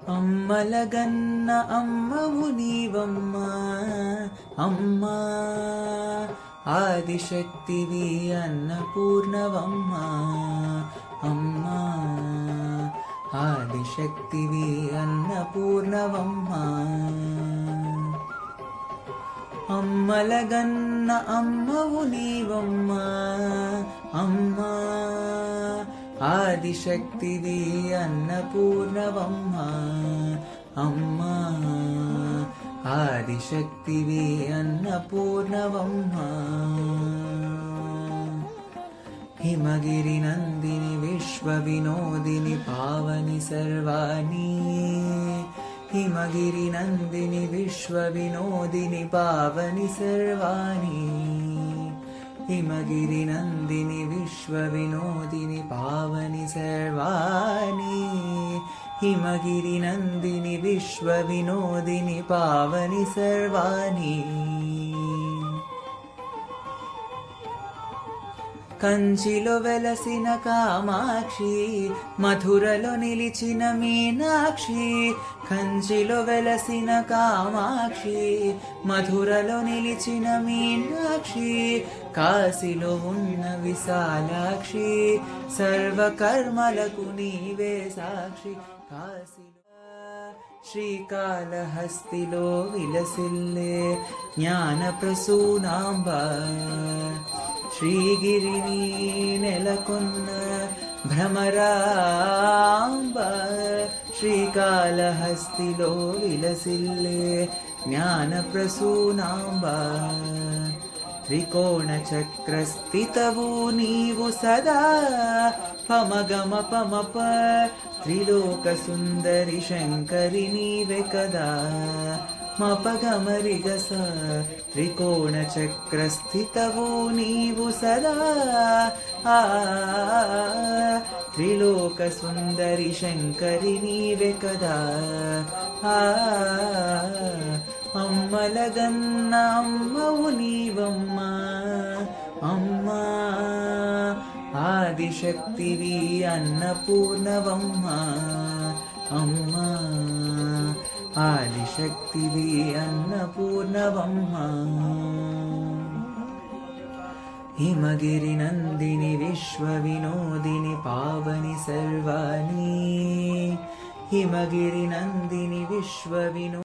అమ్మలగన్న అమ్మవు నీవమ్మ అమ్మ ఆదిశక్తివి అన్నపూర్ణవమ్మ అమ్మ ఆదిశక్తివి అన్నపూర్ణవమ్మ అమ్మలగన్న అమ్మవు నీవమ్మ అమ్మ ఆదిశక్తివి అన్నపూర్ణవమ్మ అమ్మ ఆదిశక్తివి అన్నపూర్ణవమ్మ హిమగిరి నందిని విశ్వ వినోదిని పావని సర్వాణి హిమగిరి నందిని విశ్వ వినోదిని పావని సర్వాణి హిమగిరి నందిని విశ్వ వినోదిని పావని సర్వాణి హిమగిరి నందిని విశ్వ వినోదిని పావని సర్వాణి కంచిలో వెలసిన కామాక్షి మధురలో నిలిచిన మీనాక్షి కంచిలో వెలసిన కామాక్షి మధురలో నిలిచిన మీనాక్షి కాశీలో ఉన్న విశాలాక్షి సర్వకర్మలకు నీవే సాక్షి కాశీలో శ్రీకాళహస్తిలో విలసిల్లే జ్ఞాన ప్రసూనాంబ శ్రీగిరిని నెలకొన్న భ్రమరాంబ శ్రీకాళహస్తిలో విలసిల్లే జ్ఞాన ప్రసూనాంబ త్రికోణ చక్రస్థితవు నీవు సదా పమగమ పమప త్రిలోక సుందరి శంకరి నీవే కదా మపగమరిగస త్రికోణ చక్రస్థితవు నీవు సదా త్రిలోక సుందరి శంకరి నీవే కదా అమ్మలగన్న అమ్మవు నీవమ్మ అమ్మ ఆదిశక్తివి అన్నపూర్ణవమ్మ అమ్మ ఆదిశక్తివి అన్నపూర్ణవమ్మ హిమగిరి నందిని విశ్వ వినోదిని పావని సర్వాణి హిమగిరి నందిని విశ్వ వినో